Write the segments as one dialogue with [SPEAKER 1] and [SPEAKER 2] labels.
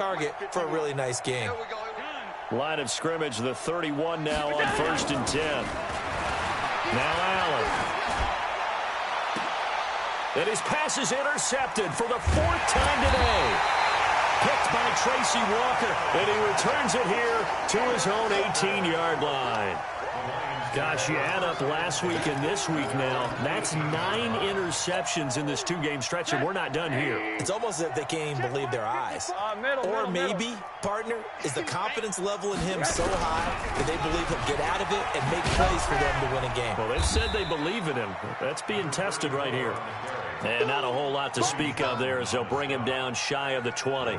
[SPEAKER 1] target for a really nice game.
[SPEAKER 2] Line of scrimmage, the 31 now on 1st and 10. Now Allen. And his pass is intercepted for the 4th time today. Picked by Tracy Walker, and he returns it here to his own 18-yard line. Gosh, you add up last week and this week now, that's 9 interceptions in this 2-game stretch, and we're not done here.
[SPEAKER 1] It's almost as if they can't even believe their eyes. Or maybe, partner, is the confidence level in him so high that they believe he'll get out of it and make plays for them to win a game.
[SPEAKER 2] Well, they've said they believe in him. That's being tested right here. And not a whole lot to speak of there as they'll bring him down shy of the 20.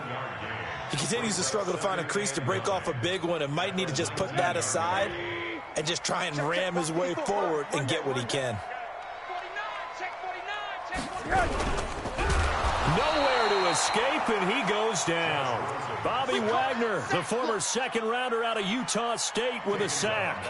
[SPEAKER 1] He continues to struggle to find a crease to break off a big one and might need to just put that aside and just try and ram his way forward and get what he can.
[SPEAKER 2] Nowhere to escape, and he goes down. Bobby Wagner, the former 2nd-rounder out of Utah State, with a sack.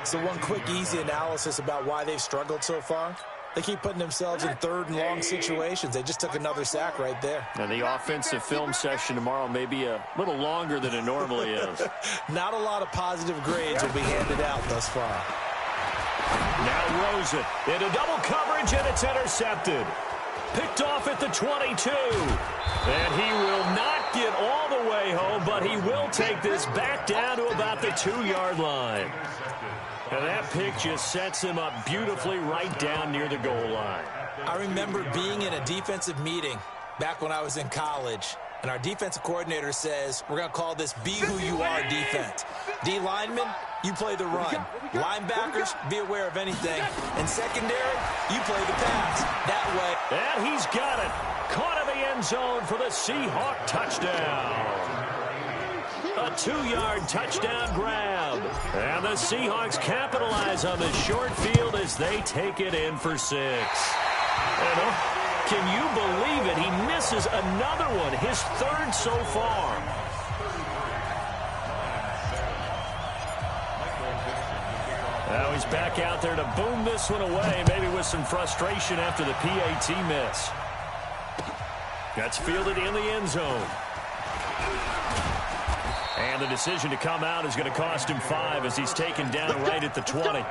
[SPEAKER 1] So one quick, easy analysis about why they've struggled so far. They keep putting themselves in 3rd and long situations. They just took another sack right there.
[SPEAKER 2] And the offensive film session tomorrow may be a little longer than it normally is.
[SPEAKER 1] Not a lot of positive grades will be handed out thus far.
[SPEAKER 2] Now Rosen into double coverage, and it's intercepted. Picked off at the 22. And he will not get all the way home, but he will take this back down to about the 2-yard line. And that pick just sets him up beautifully right down near the goal line.
[SPEAKER 1] I remember being in a defensive meeting back when I was in college, and our defensive coordinator says, we're going to call this Be Who You Are defense. D linemen, you play the run. Linebackers, be aware of anything. And secondary, you play the pass. That way.
[SPEAKER 2] And he's got it. Caught in the end zone for the Seahawk touchdown. A 2-yard touchdown grab. And the Seahawks capitalize on the short field as they take it in for 6. And can you believe it? He misses another one, his 3rd so far. Now he's back out there to boom this one away, maybe with some frustration after the PAT miss. That's fielded in the end zone. And the decision to come out is going to cost him 5 as he's taken down right at the 20.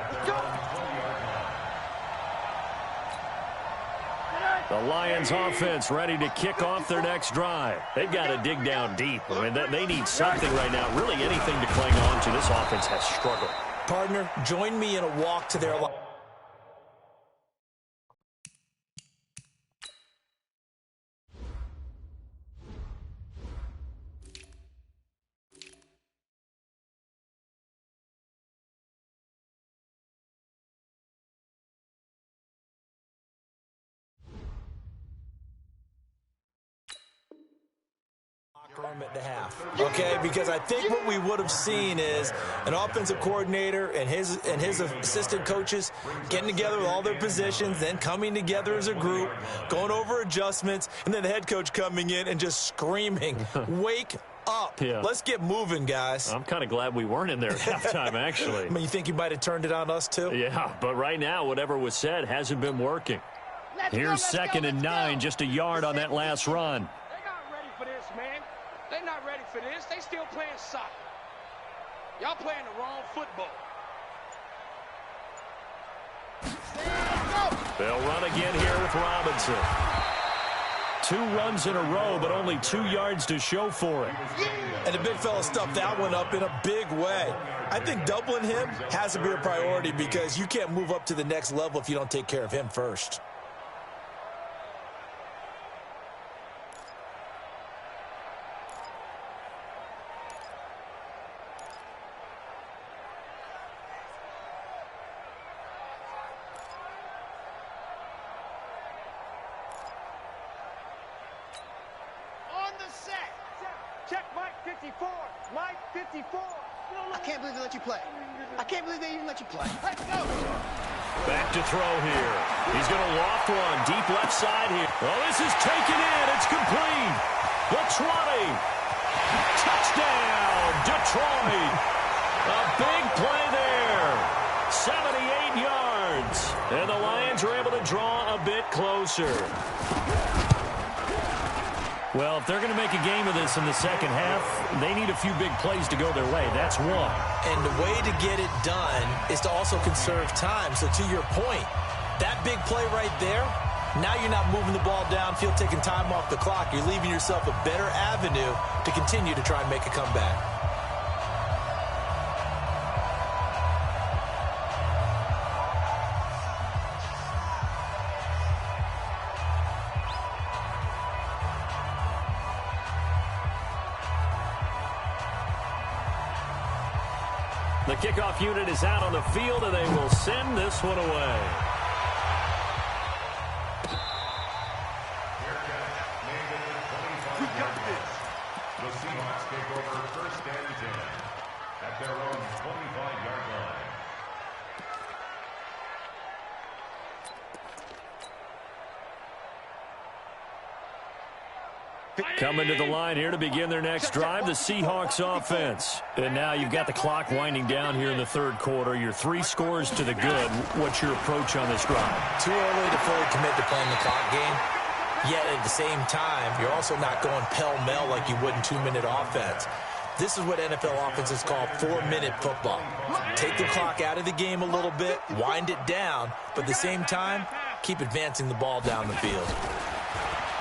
[SPEAKER 2] The Lions offense ready to kick off their next drive. They've got to dig down deep. I mean, they need something right now, really anything to cling on to. This offense has struggled.
[SPEAKER 1] Partner, join me in a walk to their line. Room at the half, okay? Because I think what we would have seen is an offensive coordinator and his assistant coaches getting together with all their positions, then coming together as a group, going over adjustments, and then the head coach coming in and just screaming, "Wake up! Yeah. Let's get moving, guys."
[SPEAKER 2] I'm kind of glad we weren't in there at halftime, actually.
[SPEAKER 1] I mean, you think you might have turned it on us too?
[SPEAKER 2] Yeah, but right now, whatever was said hasn't been working. Here's 2nd and 9, just a yard on that last run.
[SPEAKER 3] They're not ready for this. They still playing soccer. Y'all playing the wrong football.
[SPEAKER 2] They'll run again here with Robinson. 2 runs in a row, but only 2 yards to show for it.
[SPEAKER 1] And the big fella stuffed that one up in a big way. I think doubling him has to be a priority because you can't move up to the next level if you don't take care of him first.
[SPEAKER 3] Check Mike 54. Mike 54.
[SPEAKER 4] I can't believe they let you play. I can't believe they even let you play.
[SPEAKER 3] Let's go.
[SPEAKER 2] Back to throw here. He's going to loft one. Deep left side here. Oh, this is taken in. It's complete. The 20. Touchdown, Detroit. A big play there. 78 yards. And the Lions are able to draw a bit closer. Well, if they're going to make a game of this in the second half, they need a few big plays to go their way. That's one.
[SPEAKER 1] And the way to get it done is to also conserve time. So to your point, that big play right there, now you're not moving the ball downfield, taking time off the clock. You're leaving yourself a better avenue to continue to try and make a comeback.
[SPEAKER 2] The kickoff unit is out on the field, and they will send this one away.
[SPEAKER 5] We got this. The Seahawks take over first and 10 at their own 25-yard line.
[SPEAKER 2] Coming to the line here to begin their next drive, the Seahawks offense. And now you've got the clock winding down here in the third quarter. You're 3 scores to the good. What's your approach on this drive?
[SPEAKER 1] Too early to fully commit to playing the clock game. Yet at the same time, you're also not going pell-mell like you would in 2-minute offense. This is what NFL offenses call 4-minute football. Take the clock out of the game a little bit, wind it down, but at the same time, keep advancing the ball down the field.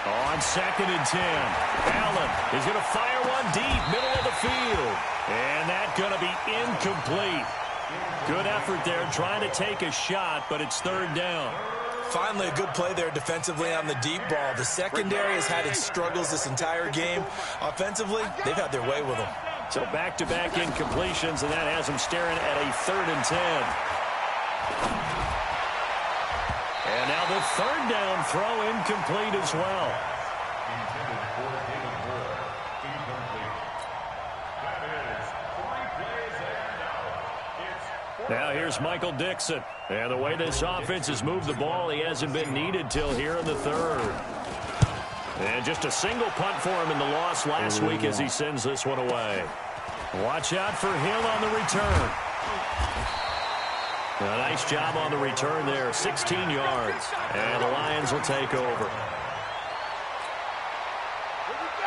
[SPEAKER 2] On 2nd and 10, Allen is going to fire one deep, middle of the field. And that's going to be incomplete. Good effort there trying to take a shot, but it's 3rd down.
[SPEAKER 1] Finally, a good play there defensively on the deep ball. The secondary has had its struggles this entire game. Offensively, they've had their way with them.
[SPEAKER 2] So back-to-back incompletions, and that has them staring at a 3rd and 10. And now the 3rd down throw incomplete as well.
[SPEAKER 5] Intended for David Moore. Incomplete. That is 3 plays and out. It's
[SPEAKER 2] Now here's Michael Dixon. And the way this offense has moved the ball, he hasn't been needed till here in the 3rd. And just a single punt for him in the loss last week as he sends this one away. Watch out for Hill on the return. A nice job on the return there, 16 yards. And the Lions will take over.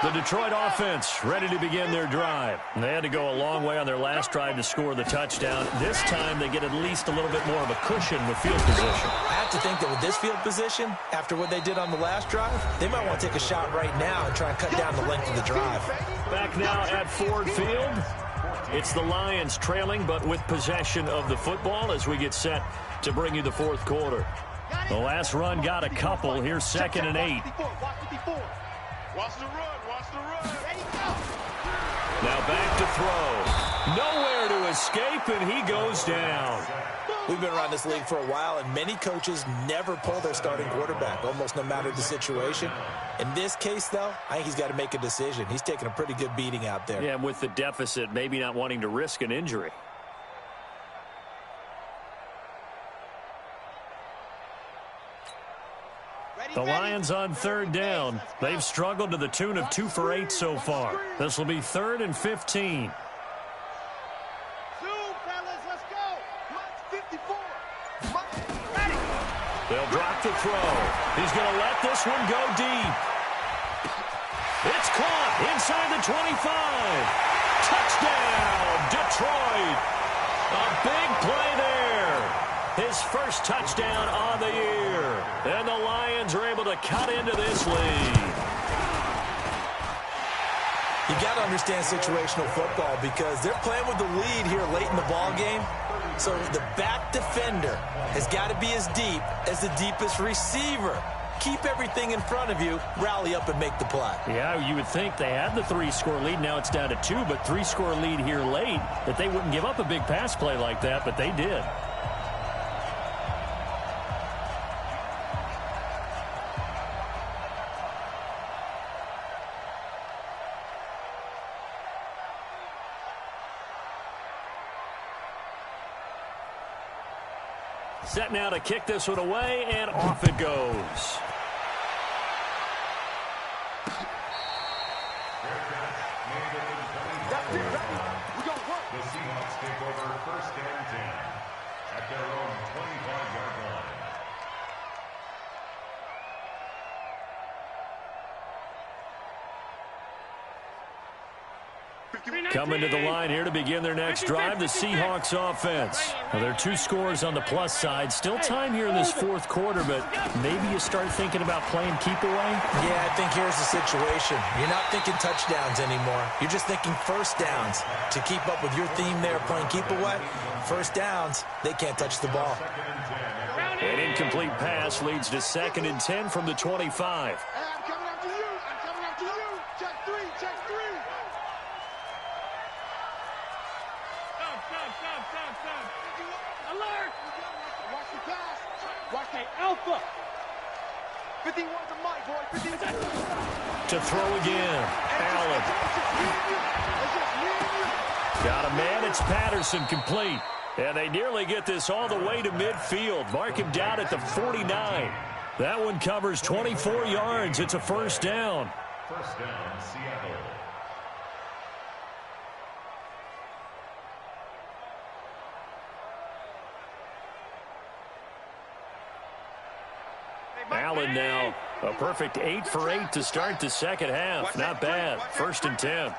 [SPEAKER 2] The Detroit offense ready to begin their drive. They had to go a long way on their last drive to score the touchdown. This time they get at least a little bit more of a cushion with field position.
[SPEAKER 1] I have to think that with this field position, after what they did on the last drive, they might want to take a shot right now and try and cut down the length of the drive.
[SPEAKER 2] Back now at Ford Field. It's the Lions trailing, but with possession of the football as we get set to bring you the 4th quarter. The last run got a couple. Here's 2nd and 8.
[SPEAKER 5] Watch the run. Watch the run.
[SPEAKER 2] Now back to throw. Nowhere to escape, and he goes down.
[SPEAKER 1] We've been around this league for a while, and many coaches never pull their starting quarterback, almost no matter the situation. In this case, though, I think he's got to make a decision. He's taking a pretty good beating out there.
[SPEAKER 2] Yeah, and with the deficit, maybe not wanting to risk an injury. The Lions on 3rd down. They've struggled to the tune of 2 for 8 so far. This will be 3rd and 15. They'll drop the throw. He's going to let this one go deep. It's caught inside the 25. Touchdown, Detroit. A big play there. His first touchdown on the year. And the Lions are able to cut into this lead.
[SPEAKER 1] You got to understand situational football because they're playing with the lead here late in the ball game. So the back defender has got to be as deep as the deepest receiver. Keep everything in front of you, rally up and make the play.
[SPEAKER 2] Yeah, you would think they had the 3-score lead. Now it's down to 2, but 3-score lead here late, that they wouldn't give up a big pass play like that, but they did. Set now to kick this one away, and off it goes.
[SPEAKER 5] The Seahawks take over first and 10 at their own 25-yard line.
[SPEAKER 2] Coming to the line here to begin their next drive, the Seahawks offense. Well, there are 2 scores on the plus side. Still time here in this fourth quarter, but maybe you start thinking about playing keep away?
[SPEAKER 1] Yeah, I think here's the situation. You're not thinking touchdowns anymore. You're just thinking first downs. To keep up with your theme there, playing keep away, first downs, they can't touch the ball.
[SPEAKER 2] An incomplete pass leads to 2nd and 10 from the 25.
[SPEAKER 4] I'm coming after you. I'm coming after you. Check 3. Check 3.
[SPEAKER 3] Stop. Alert!
[SPEAKER 4] Watch the pass.
[SPEAKER 3] Watch that alpha.
[SPEAKER 4] 51 to Mike, boy. 51.
[SPEAKER 2] To throw again. Allen. Got a man. It's Patterson, complete. And they nearly get this all the way to midfield. Mark him down at the 49. That one covers 24 yards. It's a first down.
[SPEAKER 5] First down, Seattle.
[SPEAKER 2] Allen now a perfect 8 for 8 to start the second half. Not bad. 1st and 10.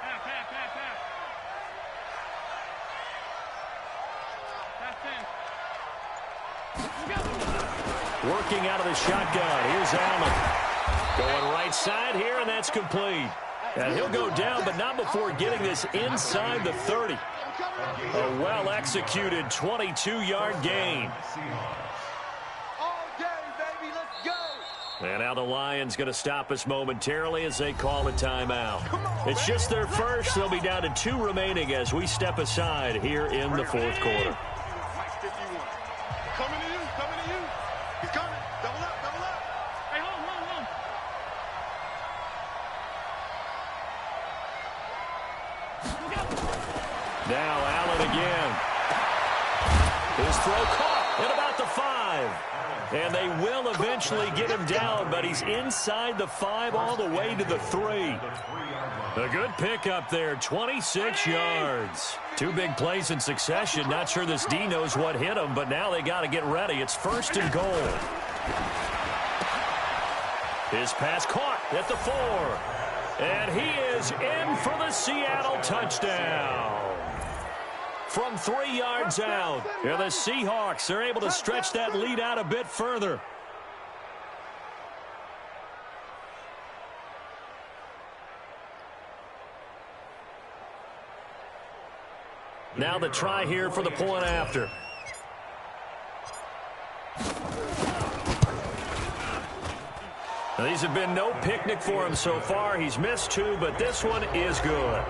[SPEAKER 2] Working out of the shotgun. Here's Allen. Going right side here, and that's complete. And he'll go down, but not before getting this inside the 30. A well-executed 22-yard gain. And now the Lions going to stop us momentarily as they call a timeout. It's just their first. They'll be down to 2 remaining as we step aside here in the fourth quarter.
[SPEAKER 4] Coming to you. He's coming. Double up.
[SPEAKER 3] Hey, hold.
[SPEAKER 2] Now Allen again. His throw caught at about the 5. And they will eventually get him down, but he's inside the 5 all the way to the 3. A good pickup there, 26 yards. 2 big plays in succession. Not sure this D knows what hit him, but now they got to get ready. It's 1st and goal. His pass caught at the 4. And he is in for the Seattle touchdown. From 3 yards out, and the Seahawks are able to stretch that lead out a bit further. Now the try here for the point after. Now, these have been no picnic for him so far. He's missed 2, but this one is good.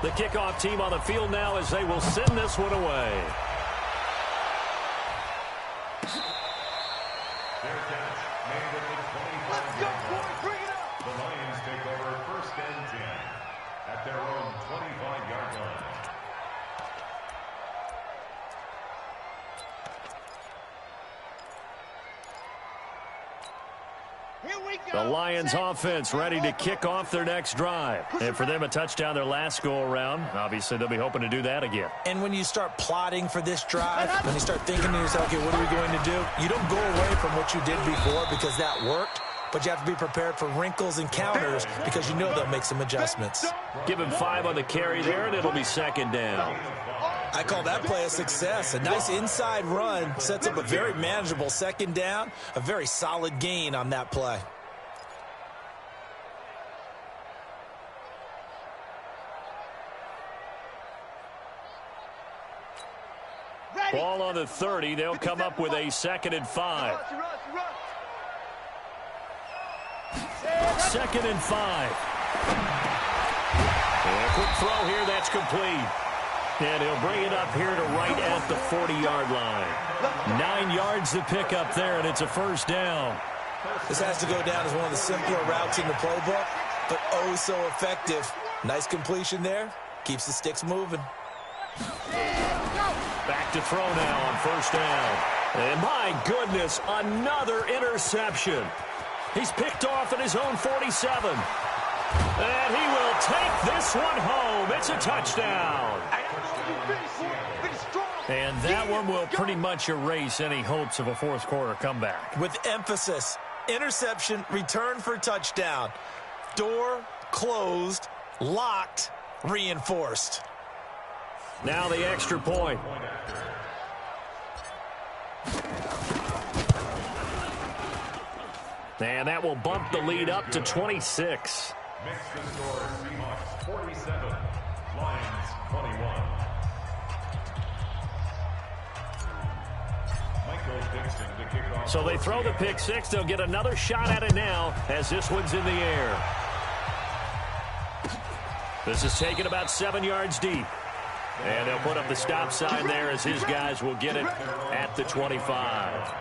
[SPEAKER 2] The kickoff team on the field now as they will send this one away.
[SPEAKER 5] Their catch made at the 25-yard line. The Lions take over 1st and 10 at their own 25-yard line.
[SPEAKER 2] The Lions offense ready to kick off their next drive. And for them, a touchdown their last go-around. Obviously, they'll be hoping to do that again.
[SPEAKER 1] And when you start plotting for this drive, when you start thinking to yourself, okay, what are we going to do? You don't go away from what you did before because that worked, but you have to be prepared for wrinkles and counters because you know they'll make some adjustments.
[SPEAKER 2] Give him 5 on the carry there, and it'll be 2nd down.
[SPEAKER 1] I call that play a success. A nice inside run sets up a very manageable 2nd down, a very solid gain on that play.
[SPEAKER 2] Ball on the 30. They'll come up with a 2nd and 5. 2nd and 5. And a quick throw here. That's complete. And he'll bring it up here to right at the 40-yard line. 9 yards to pick up there, and it's a 1st down.
[SPEAKER 1] This has to go down as one of the simpler routes in the playbook, but oh so effective. Nice completion there. Keeps the sticks moving.
[SPEAKER 2] Back to throw now on 1st down. And my goodness, another interception. He's picked off at his own 47. And he will take this one home. It's a touchdown. And that one will pretty much erase any hopes of a fourth quarter comeback.
[SPEAKER 1] With emphasis, interception, return for touchdown. Door closed, locked, reinforced.
[SPEAKER 2] Now the extra point. And that will bump the lead up to 26.
[SPEAKER 5] Makes the score Seahawks 47, Lions 21. Michael Dixon to kick off.
[SPEAKER 2] So they throw the pick six. They'll get another shot at it now as this one's in the air. This is taken about 7 yards deep. And they'll put up the stop sign there as his guys will get it at the 25.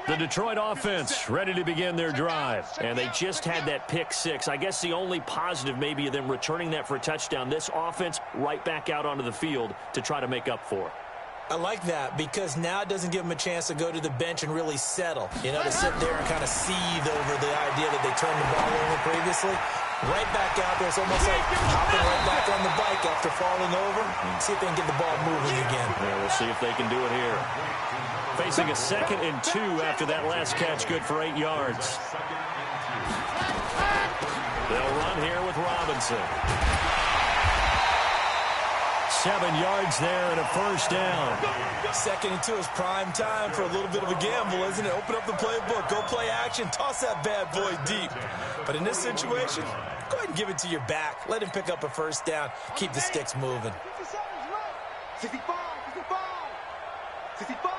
[SPEAKER 2] The Detroit offense ready to begin their drive. And they just had that pick six. I guess the only positive maybe of them returning that for a touchdown. This offense right back out onto the field to try to make up for it.
[SPEAKER 1] I like that because now it doesn't give them a chance to go to the bench and really settle. You know, to sit there and kind of seethe over the idea that they turned the ball over previously. Right back out there. It's almost like hopping right back on the bike after falling over. See if they can get the ball moving again.
[SPEAKER 2] Yeah, we'll see if they can do it here. Facing a 2nd and 2 after that last catch, good for 8 yards. They'll run here with Robinson. 7 yards there and a first down.
[SPEAKER 1] 2nd and 2 is prime time for a little bit of a gamble, isn't it? Open up the playbook, go play action, toss that bad boy deep. But in this situation, go ahead and give it to your back. Let him pick up a first down. Keep the sticks moving.
[SPEAKER 4] 65, 65, 65.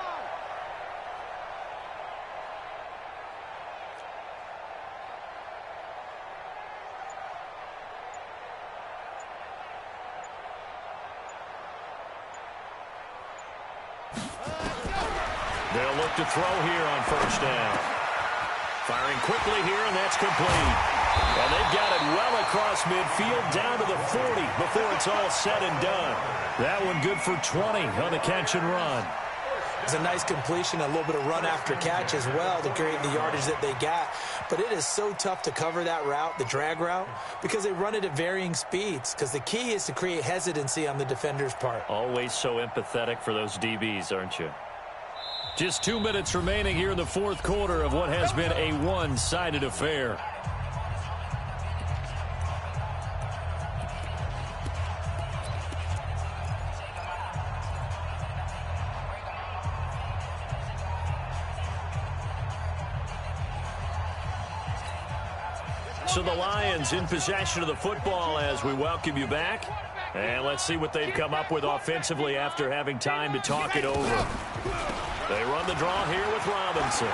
[SPEAKER 2] They'll look to throw here on first down. Firing quickly here, and that's complete. And they've got it well across midfield, down to the 40 before it's all said and done. That one good for 20 on the catch and run.
[SPEAKER 1] It's a nice completion, a little bit of run after catch as well to create the yardage that they got. But it is so tough to cover that route, the drag route, because they run it at varying speeds. Because the key is to create hesitancy on the defender's part.
[SPEAKER 2] Always so empathetic for those DBs, aren't you? Just 2 minutes remaining here in the fourth quarter of what has been a one-sided affair. So the Lions in possession of the football as we welcome you back. And let's see what they've come up with offensively after having time to talk it over. They run the draw here with Robinson.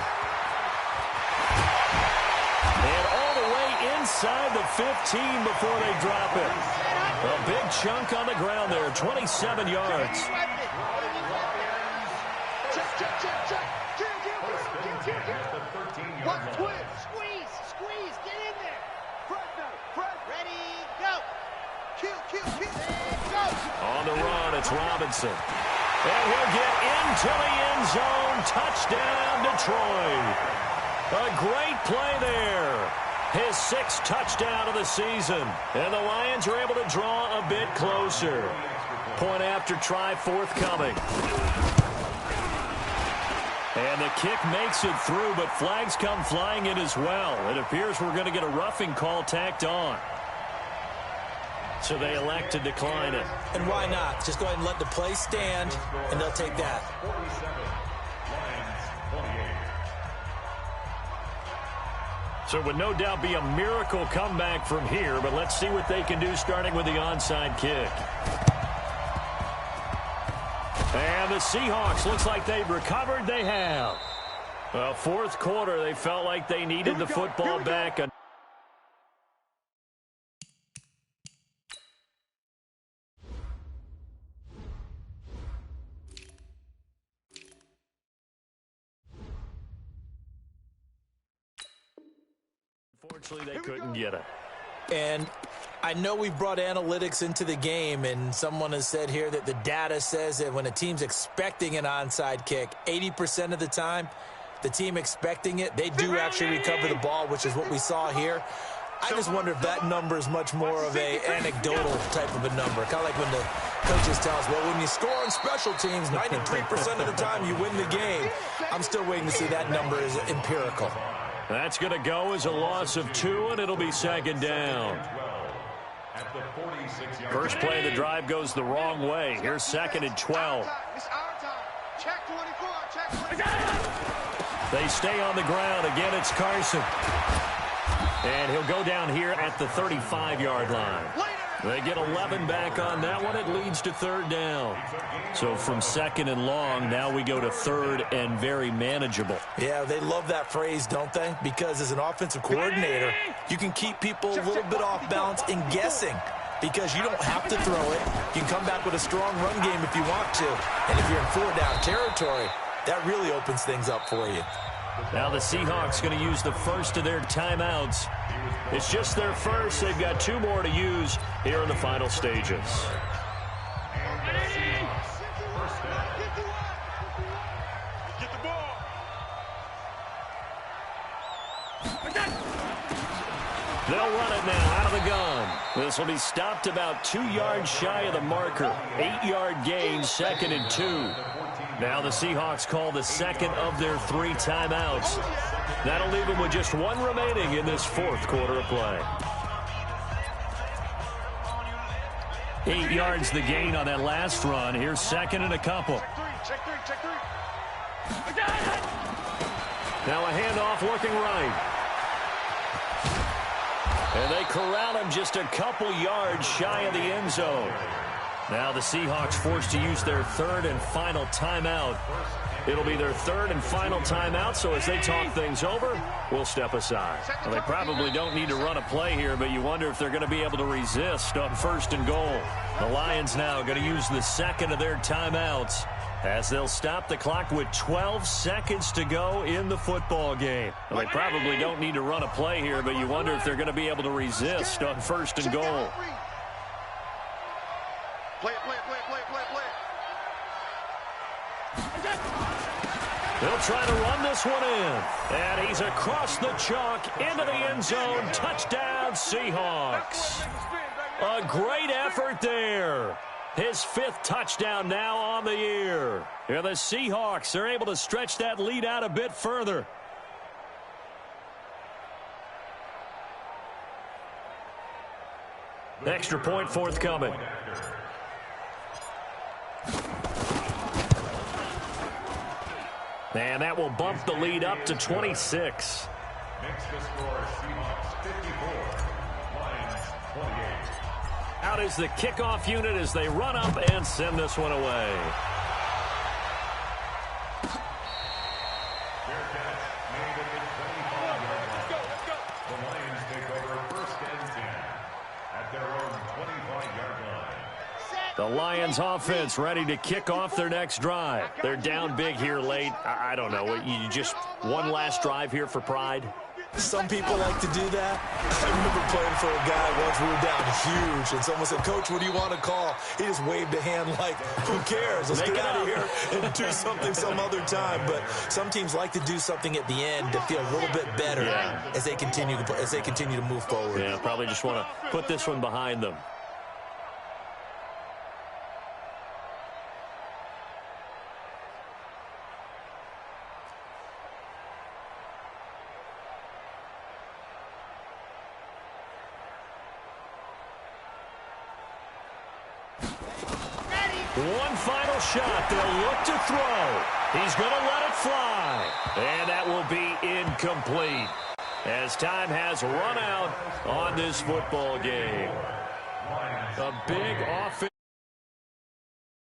[SPEAKER 2] And all the way inside the 15 before they drop it. A big chunk on the ground there, 27 yards.
[SPEAKER 4] Squeeze, get in there. Fred, ready, go. Go.
[SPEAKER 2] On the run, it's Robinson. And he'll get into the end zone. Touchdown, Detroit. A great play there. His 6th touchdown of the season. And the Lions are able to draw a bit closer. Point after try forthcoming. And the kick makes it through, but flags come flying in as well. It appears we're going to get a roughing call tacked on. So they elect to decline it.
[SPEAKER 1] And why not? Just go ahead and let the play stand, and they'll take that.
[SPEAKER 5] 47, Lions 28.
[SPEAKER 2] So it would no doubt be a miracle comeback from here, but let's see what they can do starting with the onside kick. And the Seahawks, looks like they've recovered. They have. Well, fourth quarter, they felt like they needed the football back. Unfortunately, they couldn't get it.
[SPEAKER 1] And I know we brought analytics into the game, and someone has said here that the data says that when a team's expecting an onside kick, 80% of the time, the team expecting it, they do actually recover the ball, which is what we saw here. I just wonder if that number is much more of a anecdotal type of a number. Kind of like when the coaches tell us, well, when you score on special teams, 93% of the time you win the game. I'm still waiting to see that number is empirical.
[SPEAKER 2] That's going to go as a loss of 2, and it'll be second down. First play of the drive goes the wrong way. Here's second and 12. They stay on the ground. Again, it's Carson. And he'll go down here at the 35-yard line. They get 11 back on that one. It leads to third down. So from second and long, now we go to third and very manageable.
[SPEAKER 1] Yeah, they love that phrase, don't they? Because as an offensive coordinator, you can keep people a little bit off balance and guessing because you don't have to throw it. You can come back with a strong run game if you want to. And if you're in four-down territory, that really opens things up for you.
[SPEAKER 2] Now the Seahawks going to use the first of their timeouts. It's just their first. They've got 2 more to use here in the final stages. They'll run it now out of the gun. This will be stopped about 2 yards shy of the marker. 8-yard gain, second and 2. Now the Seahawks call the second of their 3 timeouts. That'll leave them with just 1 remaining in this fourth quarter of play. 8 yards the gain on that last run. Here's second and a couple. Now a handoff looking right. And they corral him just a couple yards shy of the end zone. Now the Seahawks forced to use their third and final timeout. It'll be their third and final timeout, so as they talk things over, we'll step aside. Well, they probably don't need to run a play here, but you wonder if they're going to be able to resist on first and goal. The Lions now going to use the second of their timeouts as they'll stop the clock with 12 seconds to go in the football game. Well, they probably don't need to run a play here, but you wonder if they're going to be able to resist on first and goal.
[SPEAKER 4] Play it.
[SPEAKER 2] They'll try to run this one in. And he's across the chalk into the end zone. Touchdown, Seahawks. A great effort there. His 5th touchdown now on the year. Here the Seahawks are able to stretch that lead out a bit further. Extra point forthcoming. And that will bump the lead up to 26.
[SPEAKER 5] Makes the score Seahawks 54, Lions 28.
[SPEAKER 2] Out is the kickoff unit as they run up and send this one away.
[SPEAKER 5] Fair catch made at the 25-yard line. The Lions take over first and 10 at their own 25-yard line.
[SPEAKER 2] The Lions offense ready to kick off their next drive. They're down big here late. I don't know. You just one last drive here for pride?
[SPEAKER 1] Some people like to do that. I remember playing for a guy once. We were down huge, and someone said, "Coach, what do you want to call?" He just waved a hand like, "Who cares? Let's get out of here and do something some other time." But some teams like to do something at the end to feel a little bit better as they continue to move forward.
[SPEAKER 2] Yeah, probably just want to put this one behind them. One final shot. They'll look to throw. He's going to let it fly. And that will be incomplete as time has run out on this football game. A big offense.